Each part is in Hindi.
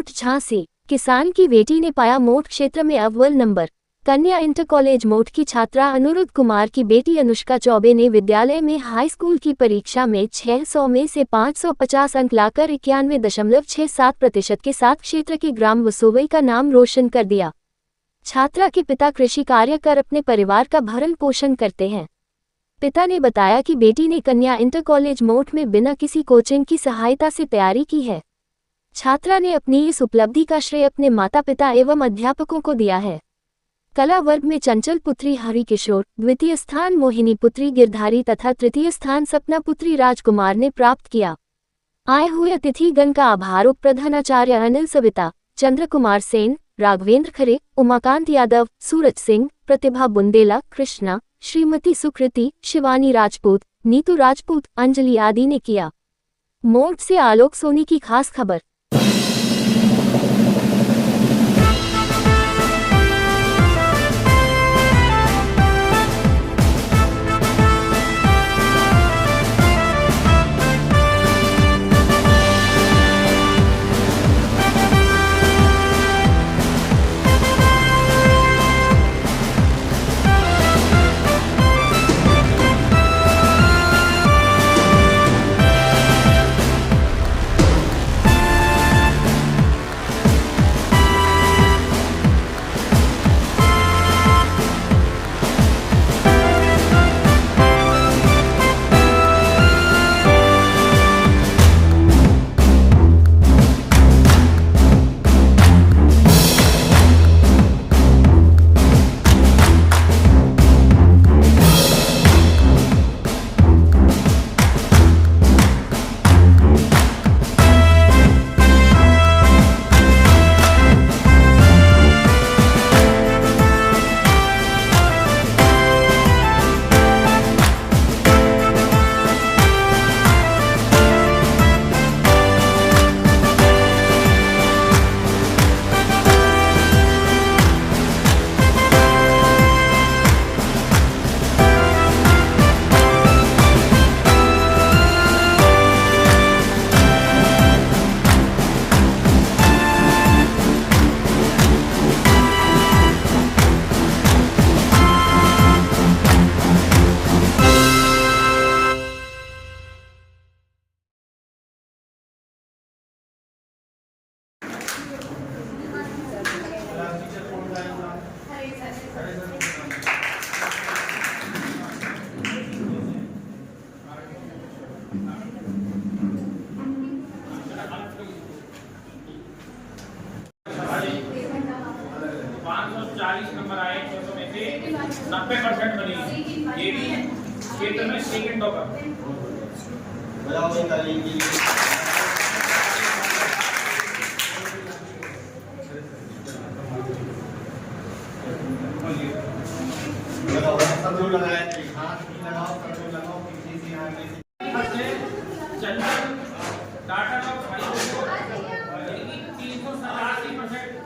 मोट झांसी। किसान की बेटी ने पाया मोट क्षेत्र में अव्वल नंबर। कन्या इंटर कॉलेज मोट की छात्रा अनुरुद्ध कुमार की बेटी अनुष्का चौबे ने विद्यालय में हाई स्कूल की परीक्षा में 600 में से 550 अंक लाकर 91.67% के साथ क्षेत्र के ग्राम वसोवई का नाम रोशन कर दिया। छात्रा के पिता कृषि कार्य कर अपने परिवार का भरण पोषण करते हैं। पिता ने बताया कि बेटी ने कन्या इंटर कॉलेज मोट में बिना किसी कोचिंग की सहायता से तैयारी की है। छात्रा ने अपनी इस उपलब्धि का श्रेय अपने माता पिता एवं अध्यापकों को दिया है। कला वर्ग में चंचल पुत्री हरिकिशोर, द्वितीय स्थान मोहिनी पुत्री गिरधारी तथा तृतीय स्थान सपना पुत्री राजकुमार ने प्राप्त किया। आए हुए अतिथिगण का आभार उप प्रधानाचार्य अनिल सविता, चंद्र कुमार सेन, राघवेंद्र खरे, उमाकांत यादव, सूरज सिंह, प्रतिभा बुंदेला, कृष्णा, श्रीमती सुकृति, शिवानी राजपूत, नीतू राजपूत, अंजलि आदि ने किया। मोट से आलोक सोनी की खास खबर। नंबर आए 600 में से 90% बनी। ये भी क्षेत्र में सेकंड टॉपर। टाटा का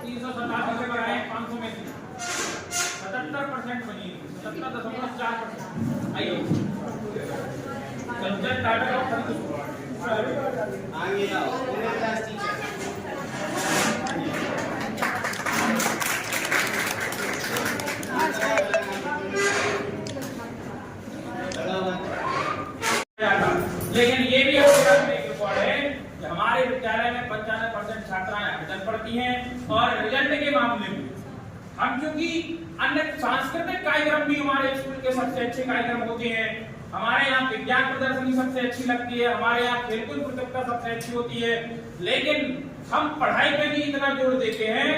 387% पर आए 500 में से 77% बनी। 77.4%। आइए चंचल टाटा का आगे आओ। लेकिन ये भी रिकॉर्ड है कि हमारे विद्यालय में 95% छात्राएं आवेदन पढ़ती हैं और रिजल्ट के मामले में हम क्योंकि अन्य सांस्कृतिक कार्यक्रम भी हमारे स्कूल के सबसे अच्छे कार्यक्रम होते हैं। हमारे यहाँ विज्ञान प्रदर्शनी सबसे अच्छी लगती है, हमारे यहाँ खेलकूद प्रतियोगिता सबसे अच्छी होती है, लेकिन हम पढ़ाई पे भी इतना जोर देते हैं।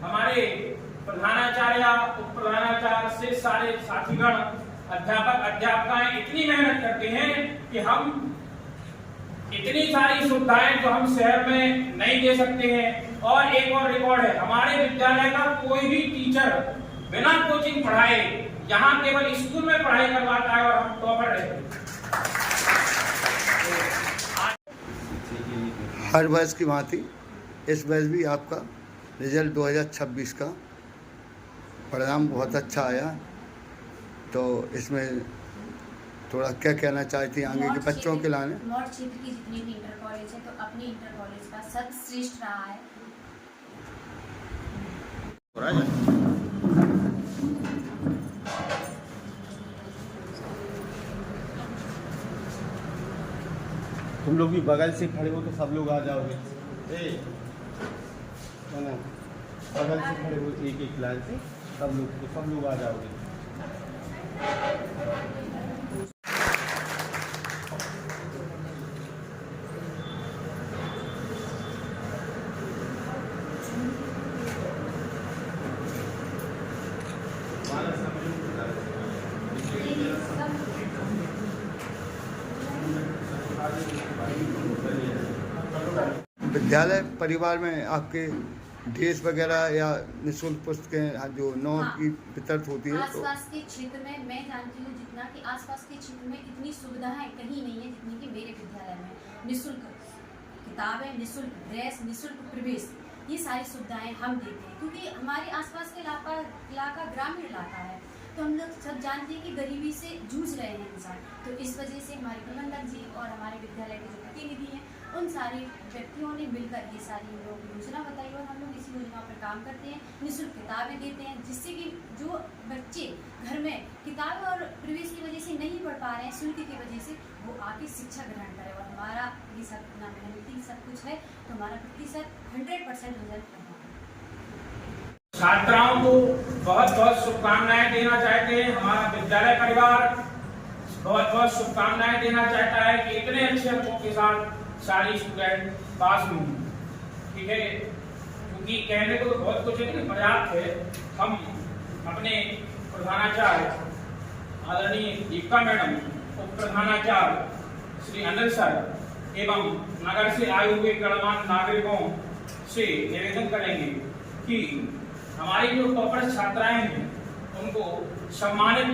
हमारे प्रधानाचार्य, उप प्रधानाचार्य से सारे साथीगण, अध्यापक अध्यापिकाएं इतनी मेहनत करते हैं कि हम इतनी सारी सुविधाएं जो हम शहर में नहीं दे सकते हैं। और एक और रिकॉर्ड है, हमारे विद्यालय का कोई भी टीचर बिना कोचिंग पढ़ाए यहाँ केवल स्कूल में पढ़ाई करवाता है और हम टॉपर रहते हैं। हर वर्ष की भांति इस वर्ष भी आपका रिजल्ट 2026 का परिणाम बहुत अच्छा आया। तो इसमें थोड़ा क्या कहना चाहती हैं आगे के बच्चों के लाने? मॉड क्षेत्र की जितनी भी इंटर कॉलेज है तो अपनी इंटर कॉलेज का सर्वश्रेष्ठ रहा है। तुम लोग भी बगल से खड़े हो तो सब लोग आ जाओगे। बगल से खड़े हो एक एक लाइन से सब लोग आ जाओगे। विद्यालय परिवार में आपके ड्रेस वगैरह या निःशुल्क पुस्तकें जो नौ की वितरित होती है, तो आसपास के क्षेत्र में मैं जानती हूँ जितना कि आसपास के क्षेत्र में इतनी सुविधाएं कहीं नहीं है जितनी कि मेरे विद्यालय में। निःशुल्क किताबें, निःशुल्क ड्रेस, निःशुल्क प्रवेश, ये सारी सुविधाएं हम देते हैं क्योंकि हमारे आसपास के इलाका ग्रामीण इलाका है, तो हम लोग सब जानते हैं कि गरीबी से जूझ रहे हैं इंसान। तो इस वजह से हमारे प्रबंधक जी और हमारे विद्यालय के जो प्रतिनिधि हैं उन सारे व्यक्तियों ने मिलकर ये सारी हम लोगों को योजना बताई और हम लोग इसी योजना पर काम करते हैं। निःशुल्क किताबें देते हैं जिससे कि जो बच्चे घर में किताब और प्रवेश की वजह से नहीं पढ़ पा रहे हैं, शुल्क की वजह से, वो आके शिक्षा ग्रहण करें। और हमारा ये सब इतना मेहनती सब कुछ है तो हमारा प्रतिशत 100% रिजल्ट है। छात्राओं को बहुत बहुत शुभकामनाएं देना चाहते हैं। हमारा विद्यालय परिवार बहुत बहुत शुभकामनाएं देना चाहता है कि इतने अच्छे अंकों के साथ सारी स्टूडेंट पास हुई। ठीक है, क्योंकि कहने को तो बहुत कुछ है लेकिन पर्याप्त है। हम अपने प्रधानाचार्य आदरणीय दीपिका मैडम, उप प्रधानाचार्य श्री अनिल सर एवं नगर से आए हुए गणमान्य नागरिकों से निवेदन करेंगे कि हमारी जो टॉपर छात्राएं हैं उनको सम्मानित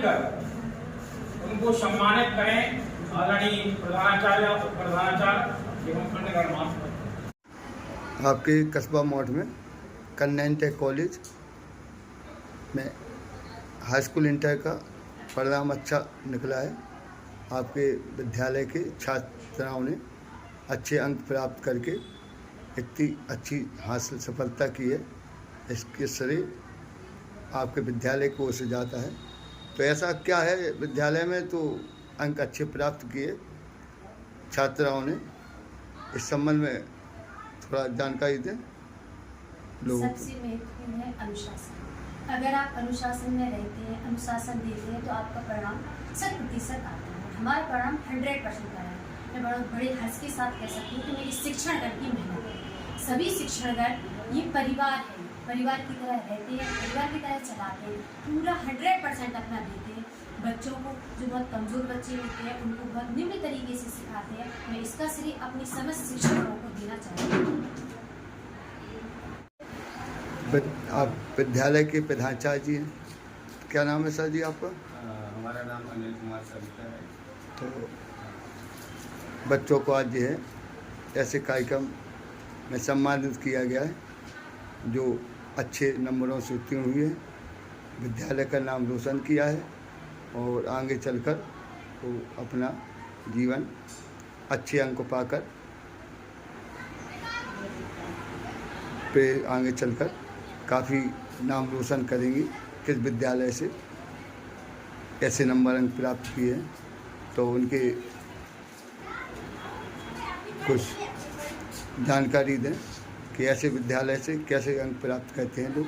करें। आदरणीय प्रधानाचार्य, उप प्रधानाचार्य एवं अन्य गणमान्य। आपके कस्बा मौट में कन्या इंटर कॉलेज में हाई स्कूल इंटर का परिणाम अच्छा निकला है। आपके विद्यालय के छात्राओं ने अच्छे अंक प्राप्त करके इतनी अच्छी हासिल सफलता की है, इसके श्रेय आपके विद्यालय को से जाता है। तो ऐसा क्या है विद्यालय में तो अंक अच्छे प्राप्त किए छात्राओं ने, इस संबंध में थोड़ा जानकारी दें लोगों को। सबसे महत्वपूर्ण है अनुशासन। अगर आप अनुशासन में रहते हैं, अनुशासन देते हैं तो आपका परिणाम 100% आता है। हमारा परिणाम 100% आया है। मैं बहुत बड़े हर्ष के साथ कह सकती हूँ कि मेरी शिक्षणगण की मेहनत है। सभी शिक्षणगण ये परिवार है, परिवार की तरह रहते हैं, परिवार की तरह चलाते हैं, पूरा 100% अपना देते हैं। बच्चों को जो बहुत कमज़ोर बच्चे होते हैं उनको बहुत निम्न तरीके से सिखाते हैं। मैं इसका श्रेय अपनी समस्त शिक्षकों को देना चाहती हूँ। आप विद्यालय के प्रधानाचार्य जी हैं, क्या नाम है सर जी आपका? हमारा नाम अनिल कुमार सविता है। तो बच्चों को आज जो है ऐसे कार्यक्रम में सम्मानित किया गया है जो अच्छे नंबरों से उत्तीर्ण हुए हैं, विद्यालय का नाम रोशन किया है और आगे चलकर वो अपना जीवन अच्छे अंक पाकर पे आगे चलकर काफ़ी नाम रोशन करेंगी। किस विद्यालय से कैसे नंबर अंक प्राप्त किए हैं तो उनके कुछ जानकारी दें कि ऐसे विद्यालय से कैसे अंक प्राप्त करते हैं लोग,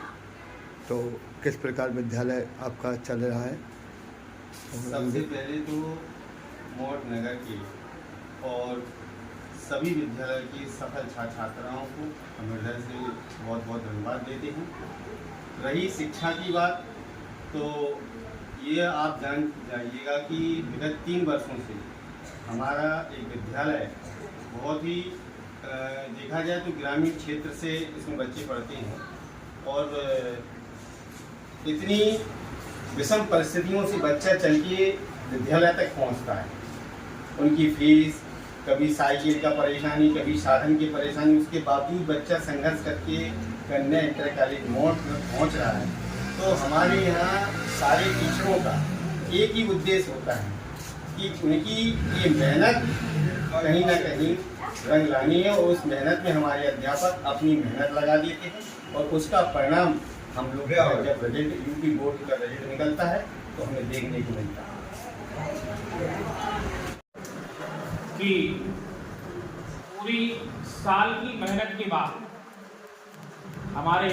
तो किस प्रकार विद्यालय आपका चल रहा है। सबसे पहले तो मौट नगर के और सभी विद्यालय की सफल छात्राओं को हम हृदय से बहुत बहुत धन्यवाद देते हैं। रही शिक्षा की बात, तो ये आप जान जाइएगा कि विगत 3 वर्षों से हमारा एक विद्यालय बहुत ही देखा जाए तो ग्रामीण क्षेत्र से इसमें बच्चे पढ़ते हैं और इतनी विषम परिस्थितियों से बच्चा चल के विद्यालय तक पहुंचता है। उनकी फीस, कभी साइकिल का परेशानी, कभी साधन की परेशानी, उसके बावजूद बच्चा संघर्ष करके कन्या इंटर कॉलेज मौट में पहुंच रहा है। तो हमारे यहाँ सारे टीचरों का एक ही उद्देश्य होता है कि उनकी ये मेहनत कहीं ना कहीं रंग लानी है और उस मेहनत में हमारे अध्यापक अपनी मेहनत लगा देते हैं और उसका परिणाम हम लोग का जब रिजल्ट यूपी बोर्ड का रिजल्ट निकलता है तो हमें देखने को मिलता है कि पूरी साल की मेहनत के बाद हमारे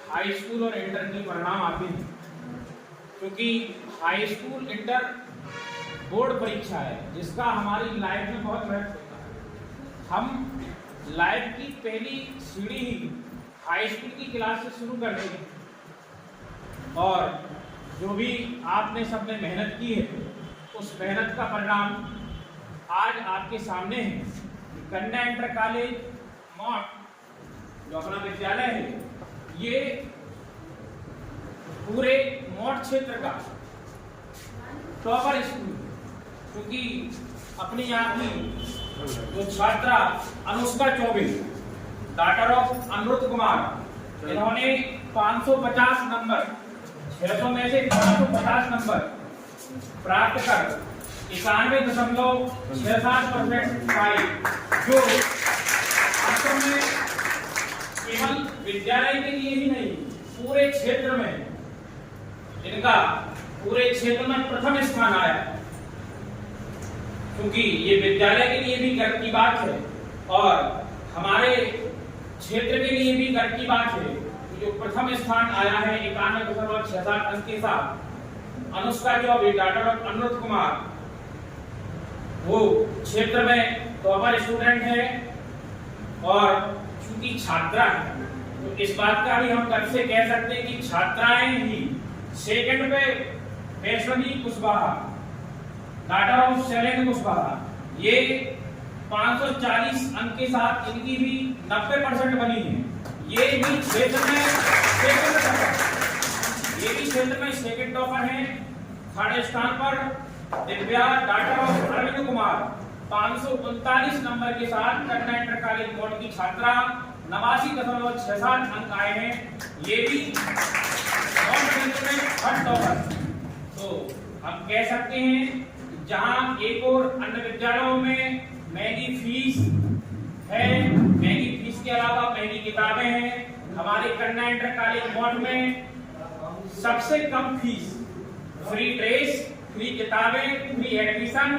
हाई स्कूल और इंटर के परिणाम आते हैं, क्योंकि हाई स्कूल इंटर बोर्ड परीक्षा है जिसका हमारी लाइफ में बहुत महत्व होता है। हम लाइफ की पहली सीढ़ी ही हाई स्कूल की क्लास से शुरू करते हैं और जो भी आपने सबने मेहनत की है उस मेहनत का परिणाम आज आपके सामने है। कन्या इंटर कॉलेज मॉट जो अपना विद्यालय है ये पूरे मॉट क्षेत्र का टॉपर स्कूल, क्योंकि अपने यहाँ की जो छात्रा अनुष्का चौबे डॉटर ऑफ अनिरुद्ध कुमार, इन्होंने 550 नंबर 600 में से 550 नंबर प्राप्त कर 91.67% पाए, जो वास्तव में केवल विद्यालय के लिए ही नहीं पूरे क्षेत्र में इनका पूरे क्षेत्र में प्रथम स्थान आया, क्योंकि ये विद्यालय के लिए भी गर्व की बात है और हमारे क्षेत्र के लिए भी गर्व की बात है। जो प्रथम स्थान आया है 91.67 अंक के साथ अनुष्का चौबे डॉटर ऑफ अनिरुद्ध कुमार, वो क्षेत्र में टॉपर स्टूडेंट है और चूंकि छात्रा है तो इस बात का भी हम गर्व से कह सकते हैं कि छात्राएं ही सेकंड पे वैष्णवी कुशवाहा डॉटर ऑफ शैलेंद्र कुशवाहा, ये 540 अंक के साथ इनकी भी 90% बनी है। ये भी क्षेत्र में सेकंड टॉपर, ये भी क्षेत्र में सेकंड टॉपर है। थर्ड स्थान पर Divya daughter of Arvind Kumar 539 number के साथ कन्या इंटर कॉलेज बोर्ड की छात्रा 89.67 अंक आए हैं। ये भी थर्ड टॉपर। तो हम कह सकते हैं जहां एक और अन्य विद्यालयों में महंगी फीस है, महंगी फीस के अलावा महंगी किताबें हैं, हमारे कन्या इंटर कॉलेज बोर्ड में सबसे कम फीस, फ्री ड्रेस, फ्री किताबें, फ्री एडमिशन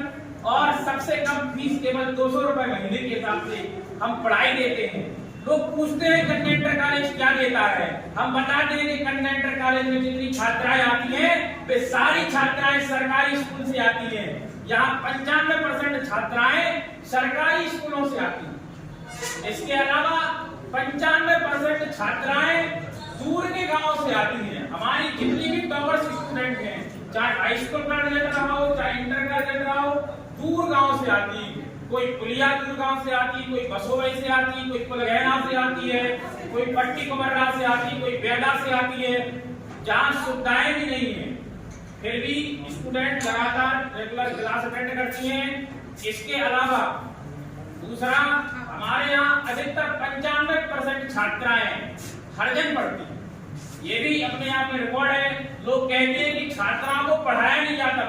और सबसे कम फीस केवल 200 रुपए महीने के हिसाब से हम पढ़ाई देते हैं। लोग पूछते हैं कन्या इंटर कॉलेज क्या देता है, हम बता दें कि कन्या इंटर कॉलेज में जितनी छात्राएं आती हैं वे सारी छात्राएं सरकारी स्कूल से आती हैं। यहाँ 95% छात्राएं सरकारी स्कूलों से आती हैं। इसके अलावा 95% छात्राएं दूर के गांवों से आती हैं। हमारी जितनी भी टॉपर्स स्टूडेंट हैं, चाहे हाई स्कूल का रिजल्ट रहा हो चाहे इंटर का रिजल्ट रहा हो, दूर गांव से आती है। कोई पुलिया दूर गांव से आती, कोई बसोई से आती, कोई कुलगैना से आती है, कोई पट्टी कुमर्रा से आती, कोई बेला से आती है, जहाँ सुविधाएं भी नहीं है फिर भी स्टूडेंट लगातार रेगुलर क्लास अटेंड करती हैं। इसके अलावा दूसरा, हमारे यहाँ अधिकतर 95% छात्राएं हरिजन पढ़ती हैं। ये भी अपने आप में रिकॉर्ड है। लोग कहते हैं कि छात्राओं को पढ़ाया नहीं जाता।